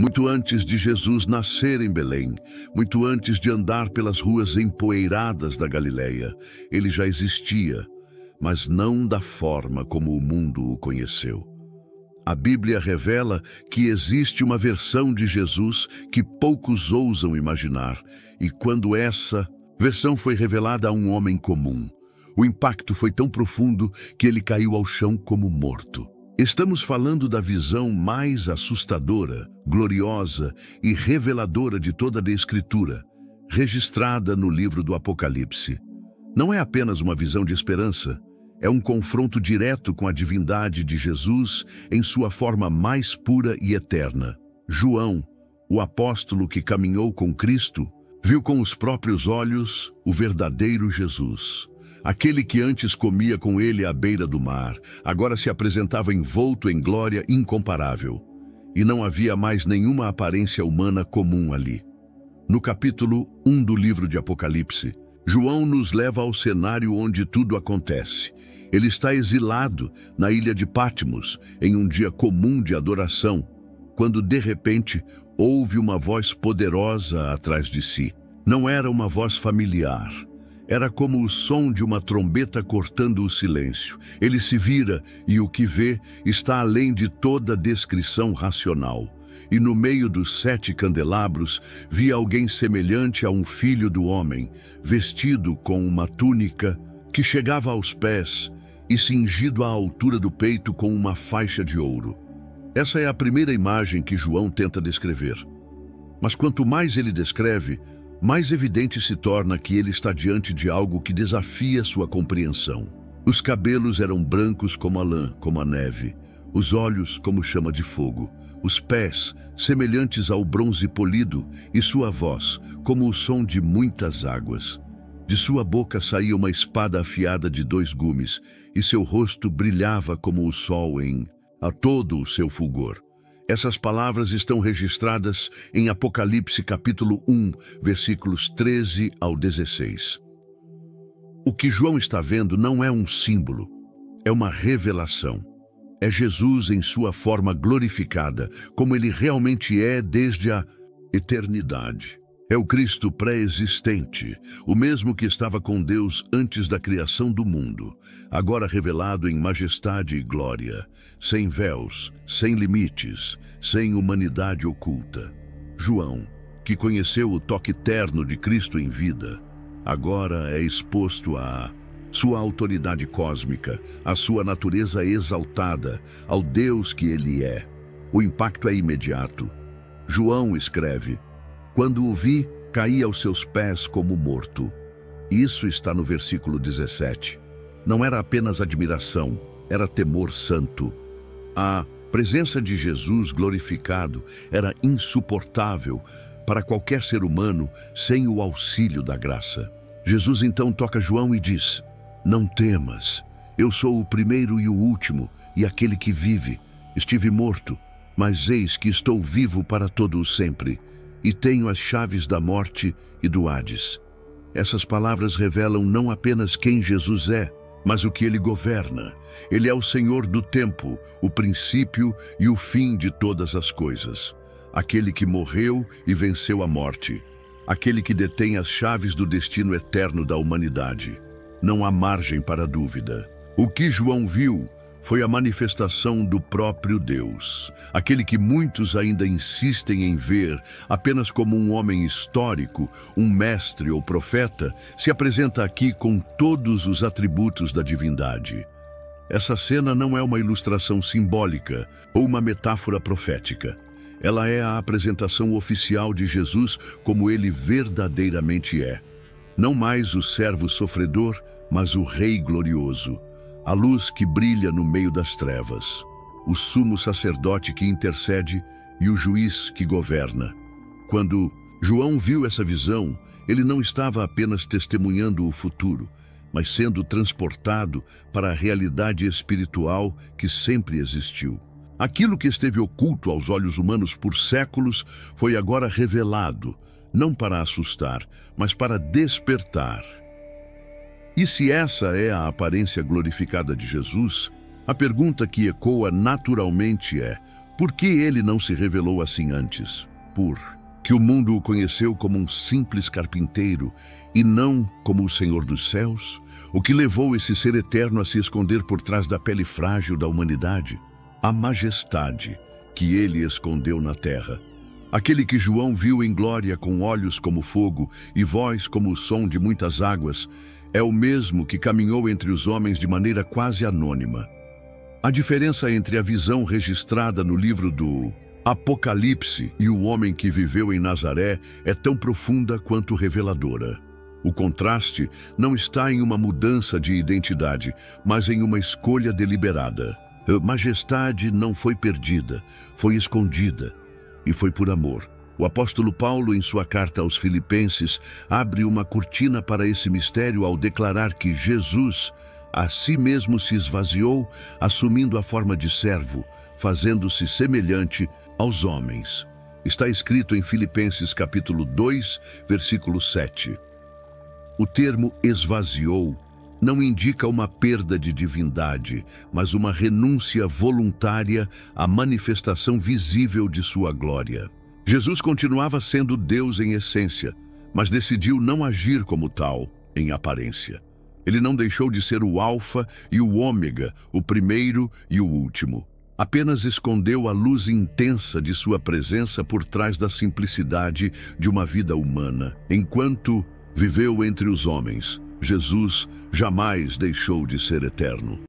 Muito antes de Jesus nascer em Belém, muito antes de andar pelas ruas empoeiradas da Galileia, ele já existia, mas não da forma como o mundo o conheceu. A Bíblia revela que existe uma versão de Jesus que poucos ousam imaginar, e quando essa versão foi revelada a um homem comum, o impacto foi tão profundo que ele caiu ao chão como morto. Estamos falando da visão mais assustadora, gloriosa e reveladora de toda a Escritura, registrada no livro do Apocalipse. Não é apenas uma visão de esperança, é um confronto direto com a divindade de Jesus em sua forma mais pura e eterna. João, o apóstolo que caminhou com Cristo, viu com os próprios olhos o verdadeiro Jesus. Aquele que antes comia com ele à beira do mar, agora se apresentava envolto em glória incomparável. E não havia mais nenhuma aparência humana comum ali. No capítulo 1 do livro de Apocalipse, João nos leva ao cenário onde tudo acontece. Ele está exilado na ilha de Patmos, em um dia comum de adoração, quando de repente ouve uma voz poderosa atrás de si. Não era uma voz familiar. Era como o som de uma trombeta cortando o silêncio. Ele se vira e o que vê está além de toda descrição racional. E no meio dos 7 candelabros via alguém semelhante a um filho do homem, vestido com uma túnica que chegava aos pés e cingido à altura do peito com uma faixa de ouro. Essa é a primeira imagem que João tenta descrever. Mas quanto mais ele descreve, mais evidente se torna que ele está diante de algo que desafia sua compreensão. Os cabelos eram brancos como a lã, como a neve, os olhos como chama de fogo, os pés semelhantes ao bronze polido e sua voz como o som de muitas águas. De sua boca saía uma espada afiada de 2 gumes e seu rosto brilhava como o sol a todo o seu fulgor. Essas palavras estão registradas em Apocalipse capítulo 1, versículos 13 ao 16. O que João está vendo não é um símbolo, é uma revelação. É Jesus em sua forma glorificada, como ele realmente é desde a eternidade. É o Cristo pré-existente, o mesmo que estava com Deus antes da criação do mundo, agora revelado em majestade e glória, sem véus, sem limites, sem humanidade oculta. João, que conheceu o toque terno de Cristo em vida, agora é exposto a sua autoridade cósmica, a sua natureza exaltada, ao Deus que ele é. O impacto é imediato. João escreve: quando o vi, caí aos seus pés como morto. Isso está no versículo 17. Não era apenas admiração, era temor santo. A presença de Jesus glorificado era insuportável para qualquer ser humano sem o auxílio da graça. Jesus então toca João e diz: não temas, eu sou o primeiro e o último, e aquele que vive. Estive morto, mas eis que estou vivo para todo o sempre, e tenho as chaves da morte e do Hades. Essas palavras revelam não apenas quem Jesus é, mas o que ele governa. Ele é o Senhor do tempo, o princípio e o fim de todas as coisas. Aquele que morreu e venceu a morte. Aquele que detém as chaves do destino eterno da humanidade. Não há margem para dúvida. O que João viu foi a manifestação do próprio Deus. Aquele que muitos ainda insistem em ver apenas como um homem histórico, um mestre ou profeta, se apresenta aqui com todos os atributos da divindade. Essa cena não é uma ilustração simbólica ou uma metáfora profética. Ela é a apresentação oficial de Jesus como ele verdadeiramente é. Não mais o servo sofredor, mas o Rei glorioso. A luz que brilha no meio das trevas, o sumo sacerdote que intercede e o juiz que governa. Quando João viu essa visão, ele não estava apenas testemunhando o futuro, mas sendo transportado para a realidade espiritual que sempre existiu. Aquilo que esteve oculto aos olhos humanos por séculos foi agora revelado, não para assustar, mas para despertar. E se essa é a aparência glorificada de Jesus, a pergunta que ecoa naturalmente é: Por que ele não se revelou assim antes? Por que o mundo o conheceu como um simples carpinteiro e não como o Senhor dos céus? O que levou esse ser eterno a se esconder por trás da pele frágil da humanidade? A majestade que ele escondeu na terra. Aquele que João viu em glória com olhos como fogo e voz como o som de muitas águas, é o mesmo que caminhou entre os homens de maneira quase anônima. A diferença entre a visão registrada no livro do Apocalipse e o homem que viveu em Nazaré é tão profunda quanto reveladora. O contraste não está em uma mudança de identidade, mas em uma escolha deliberada. A majestade não foi perdida, foi escondida, e foi por amor. O apóstolo Paulo, em sua carta aos Filipenses, abre uma cortina para esse mistério ao declarar que Jesus a si mesmo se esvaziou, assumindo a forma de servo, fazendo-se semelhante aos homens. Está escrito em Filipenses capítulo 2, versículo 7. O termo esvaziou não indica uma perda de divindade, mas uma renúncia voluntária à manifestação visível de sua glória. Jesus continuava sendo Deus em essência, mas decidiu não agir como tal, em aparência. Ele não deixou de ser o Alfa e o Ômega, o primeiro e o último. Apenas escondeu a luz intensa de sua presença por trás da simplicidade de uma vida humana. Enquanto viveu entre os homens, Jesus jamais deixou de ser eterno.